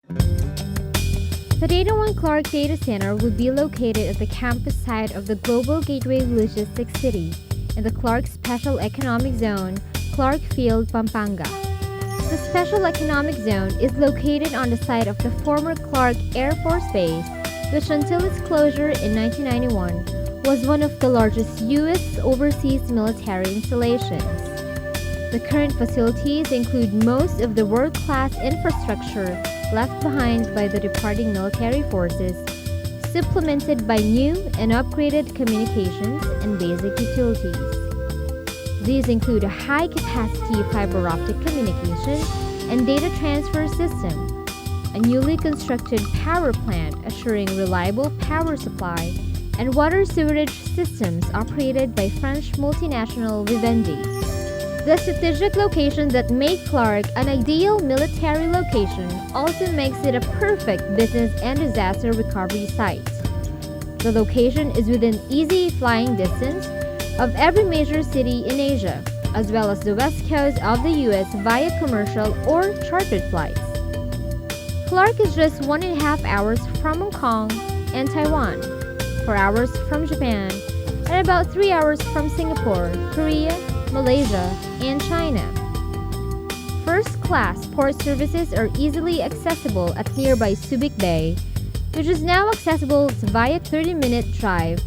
The Data One Clark Data Center will be located at the campus site of the Global Gateway Logistics City in the Clark Special Economic Zone, Clark Field, Pampanga. The Special Economic Zone is located on the site of the former Clark Air Force Base, which until its closure in 1991 was one of the largest U.S. overseas military installations. The current facilities include most of the world-class infrastructure left behind by the departing military forces, supplemented by new and upgraded communications and basic utilities. These include a high-capacity fiber optic communication and data transfer system, a newly constructed power plant assuring reliable power supply, and water sewerage systems operated by French multinational Vivendi. The strategic location that made Clark an ideal military location also makes it a perfect business and disaster recovery site. The location is within easy flying distance of every major city in Asia, as well as the west coast of the US via commercial or chartered flights. Clark is just 1.5 hours from Hong Kong and Taiwan, 4 hours from Japan, and about 3 hours from Singapore, Korea, Malaysia, and China. First-class port services are easily accessible at nearby Subic Bay, which is now accessible via 30-minute drive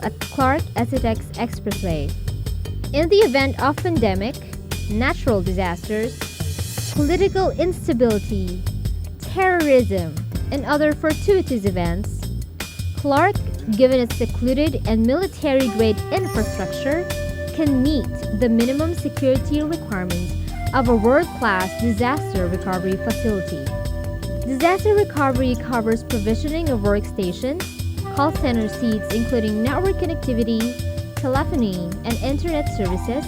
at Clark Esitex Expressway. In the event of pandemic, natural disasters, political instability, terrorism, and other fortuitous events, Clark, given its secluded and military-grade infrastructure, can meet the minimum security requirements of a world-class disaster recovery facility. Disaster recovery covers provisioning of workstations, call center seats including network connectivity, telephony, and internet services,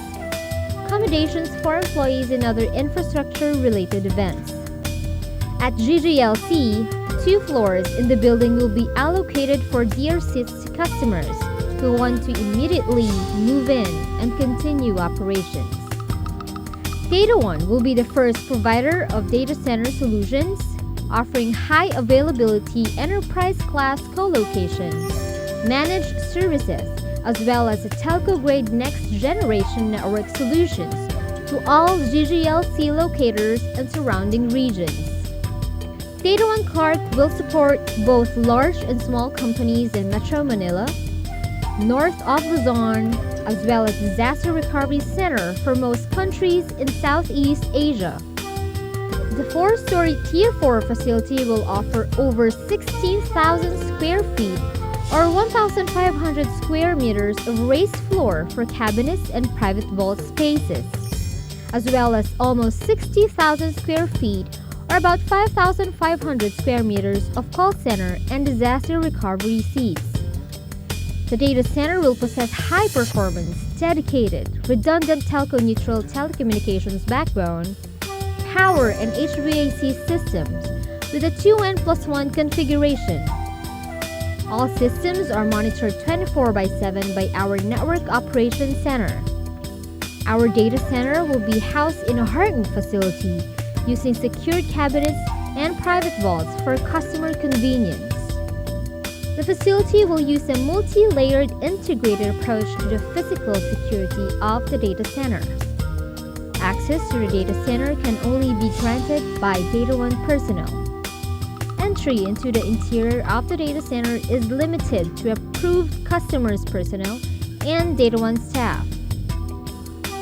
accommodations for employees and other infrastructure-related events. At GGLC, 2 floors in the building will be allocated for dear seats to customers who want to immediately move in and continue operations. Data One will be the first provider of data center solutions, offering high availability enterprise-class co-location, managed services, as well as a telco-grade next-generation network solutions to all GGLC locators and surrounding regions. Data One Clark will support both large and small companies in Metro Manila, north of Luzon, as well as disaster recovery center for most countries in Southeast Asia. The 4-story Tier 4 facility will offer over 16,000 square feet or 1,500 square meters of raised floor for cabinets and private vault spaces, as well as almost 60,000 square feet or about 5,500 square meters of call center and disaster recovery seats. The data center will possess high-performance, dedicated, redundant telco-neutral telecommunications backbone, power and HVAC systems with a 2N+1 configuration. All systems are monitored 24/7 by our Network Operations Center. Our data center will be housed in a hardened facility using secured cabinets and private vaults for customer convenience. The facility will use a multi-layered integrated approach to the physical security of the data center. Access to the data center can only be granted by Data One personnel. Entry into the interior of the data center is limited to approved customers' personnel and Data One staff.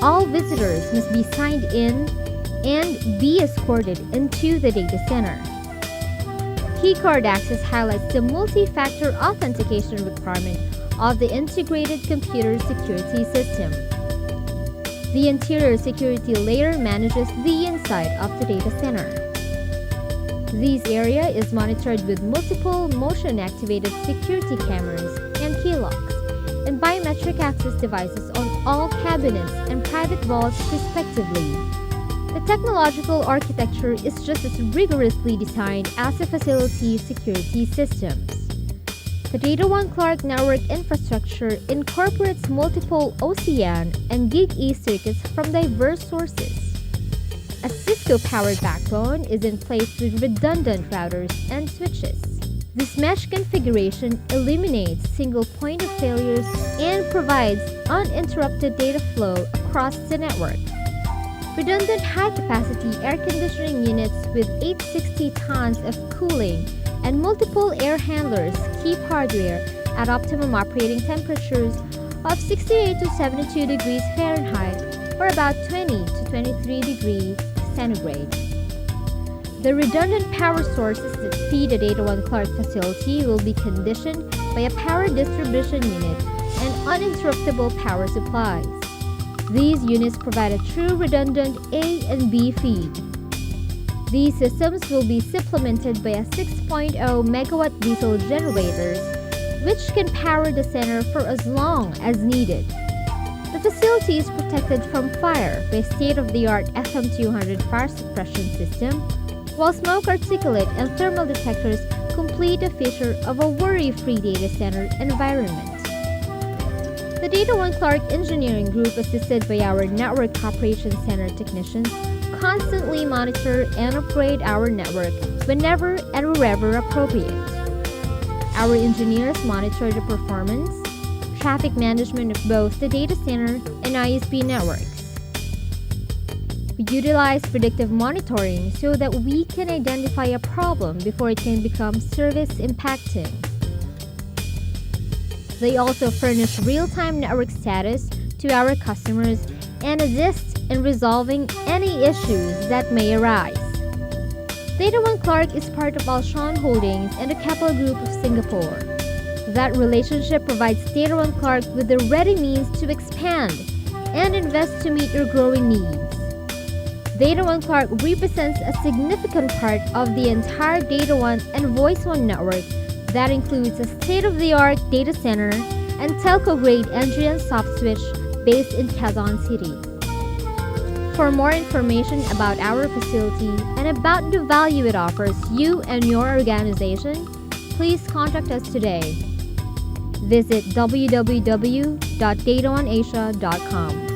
All visitors must be signed in and be escorted into the data center. Keycard access highlights the multi-factor authentication requirement of the integrated computer security system. The interior security layer manages the inside of the data center. This area is monitored with multiple motion-activated security cameras and key locks and biometric access devices on all cabinets and private vaults respectively. The technological architecture is just as rigorously designed as the facility security systems. The Data One Clark network infrastructure incorporates multiple OCN and GigE circuits from diverse sources. A Cisco-powered backbone is in place with redundant routers and switches. This mesh configuration eliminates single point of failures and provides uninterrupted data flow across the network. Redundant high-capacity air conditioning units with 860 tons of cooling and multiple air handlers keep hardware at optimum operating temperatures of 68 to 72 degrees Fahrenheit or about 20 to 23 degrees centigrade. The redundant power sources that feed the Data One Clark facility will be conditioned by a power distribution unit and uninterruptible power supplies. These units provide a true redundant A and B feed. These systems will be supplemented by a 6.0 megawatt diesel generators, which can power the center for as long as needed. The facility is protected from fire by a state-of-the-art FM200 fire suppression system, while smoke articulate and thermal detectors complete a feature of a worry-free data center environment. The Data One Clark Engineering Group, assisted by our Network Operations Center technicians, constantly monitor and upgrade our network whenever and wherever appropriate. Our engineers monitor the performance, traffic management of both the data center and ISP networks. We utilize predictive monitoring so that we can identify a problem before it can become service impacting. They also furnish real-time network status to our customers and assist in resolving any issues that may arise. Data One Clark is part of Alshon Holdings and the Keppel Group of Singapore. That relationship provides Data One Clark with the ready means to expand and invest to meet your growing needs. Data One Clark represents a significant part of the entire Data One and Voice One network that includes a state-of-the-art data center and telco-grade NGN soft switch based in Quezon City. For more information about our facility and about the value it offers you and your organization, please contact us today. Visit www.dataoneasia.com.